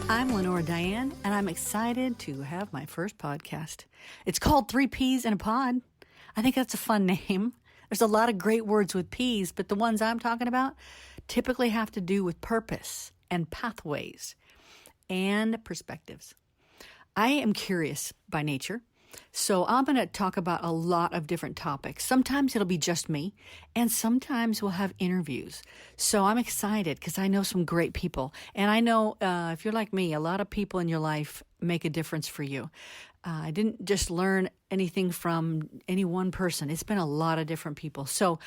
I'm Lenora Diane, and I'm excited to have my first podcast. It's called Three Peas in a Pod. I think that's a fun name. There's a lot of great words with peas, but the ones I'm talking about typically have to do with purpose and pathways and perspectives. I am curious by nature, so I'm going to talk about a lot of different topics. Sometimes it'll be just me, and sometimes we'll have interviews. So I'm excited because I know some great people. And I know if you're like me, a lot of people in your life make a difference for you. I didn't just learn anything from any one person. It's been a lot of different people. So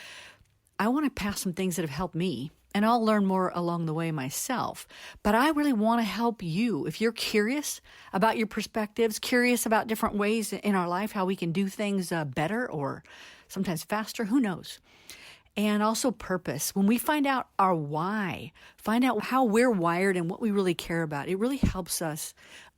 I want to pass some things that have helped me, and I'll learn more along the way myself. But I really want to help you. If you're curious about your perspectives, curious about different ways in our life, how we can do things better or sometimes faster, who knows? And also purpose. When we find out our why, find out how we're wired and what we really care about, it really helps us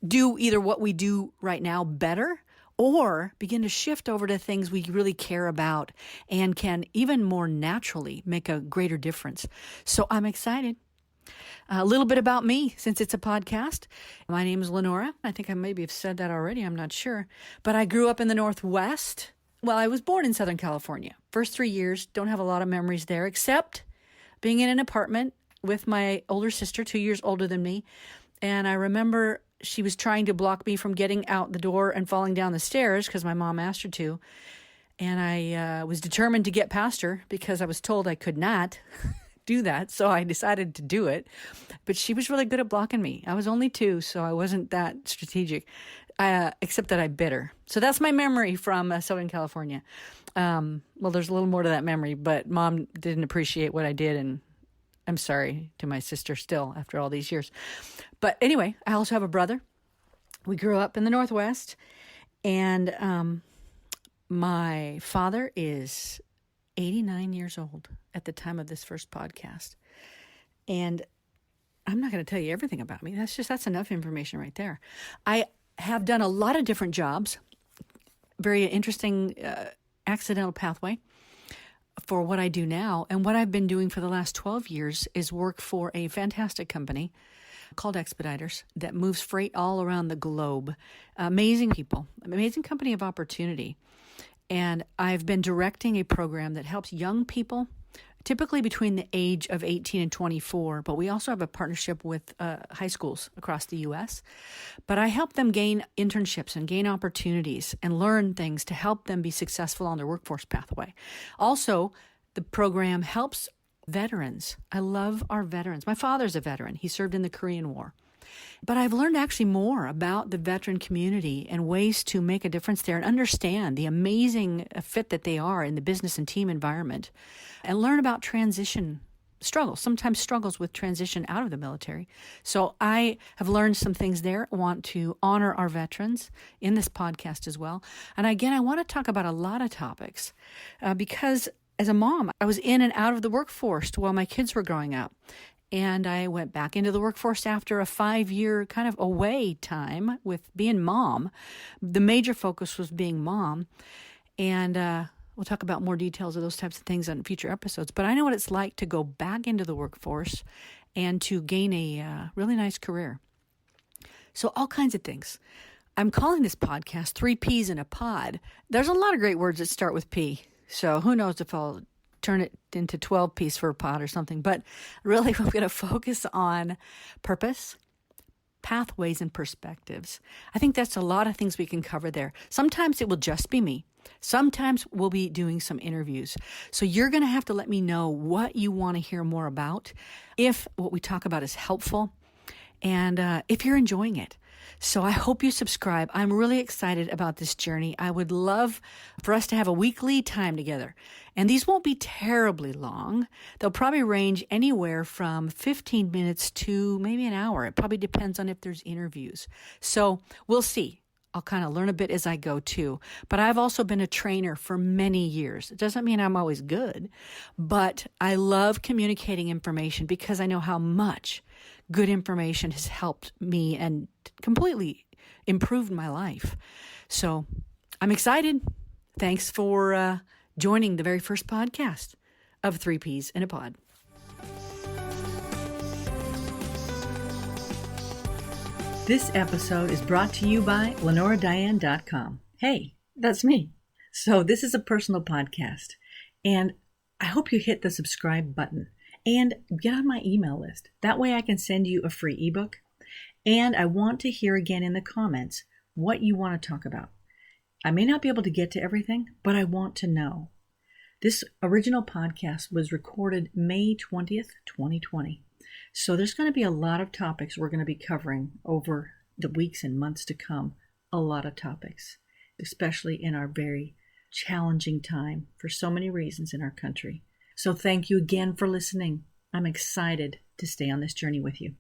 do either what we do right now better or begin to shift over to things we really care about and can even more naturally make a greater difference. So I'm excited. A little bit about me, since it's a podcast. My name is Lenora. I think I maybe have said that already. I'm not sure. But I grew up in the Northwest. Well, I was born in Southern California. First 3 years, don't have a lot of memories there, except being in an apartment with my older sister, 2 years older than me. And I remember she was trying to block me from getting out the door and falling down the stairs because my mom asked her to. And I was determined to get past her because I was told I could not do that. So I decided to do it. But she was really good at blocking me. I was only 2, so I wasn't that strategic, except that I bit her. So that's my memory from Southern California. Well, there's a little more to that memory, but Mom didn't appreciate what I did, and I'm sorry to my sister still after all these years. But anyway, I also have a brother. We grew up in the Northwest, and my father is 89 years old at the time of this first podcast. And I'm not going to tell you everything about me. That's enough information right there. I have done a lot of different jobs, very interesting accidental pathway for what I do now. And what I've been doing for the last 12 years is work for a fantastic company called Expeditors that moves freight all around the globe. Amazing people, amazing company of opportunity. And I've been directing a program that helps young people, typically between the age of 18 and 24, but we also have a partnership with high schools across the U.S. But I help them gain internships and gain opportunities and learn things to help them be successful on their workforce pathway. Also, the program helps veterans. I love our veterans. My father's a veteran. He served in the Korean War. But I've learned actually more about the veteran community and ways to make a difference there and understand the amazing fit that they are in the business and team environment, and learn about transition struggles, sometimes struggles with transition out of the military. So I have learned some things there. I want to honor our veterans in this podcast as well. And again, I want to talk about a lot of topics because as a mom, I was in and out of the workforce while my kids were growing up. And I went back into the workforce after a 5-year kind of away time with being mom. The major focus was being mom. And we'll talk about more details of those types of things on future episodes. But I know what it's like to go back into the workforce and to gain a really nice career. So all kinds of things. I'm calling this podcast 3 Peas in a Pod. There's a lot of great words that start with P. So who knows if I'll turn it into 12 piece for a pod or something. But really, we're going to focus on purpose, pathways, and perspectives. I think that's a lot of things we can cover there. Sometimes it will just be me. Sometimes we'll be doing some interviews. So you're going to have to let me know what you want to hear more about, if what we talk about is helpful, and if you're enjoying it. So I hope you subscribe. I'm really excited about this journey. I would love for us to have a weekly time together. And these won't be terribly long. They'll probably range anywhere from 15 minutes to maybe an hour. It probably depends on if there's interviews. So we'll see. I'll kind of learn a bit as I go too. But I've also been a trainer for many years. It doesn't mean I'm always good, but I love communicating information because I know how much good information has helped me and completely improved my life. So I'm excited. Thanks for joining the very first podcast of 3 Peas in a Pod. This episode is brought to you by LenoraDiane.com. Hey, that's me. So this is a personal podcast, and I hope you hit the subscribe button and get on my email list. That way I can send you a free ebook, and I want to hear again in the comments what you want to talk about. I may not be able to get to everything, but I want to know. This original podcast was recorded May 20th, 2020. So there's going to be a lot of topics we're going to be covering over the weeks and months to come. A lot of topics, especially in our very challenging time for so many reasons in our country. So thank you again for listening. I'm excited to stay on this journey with you.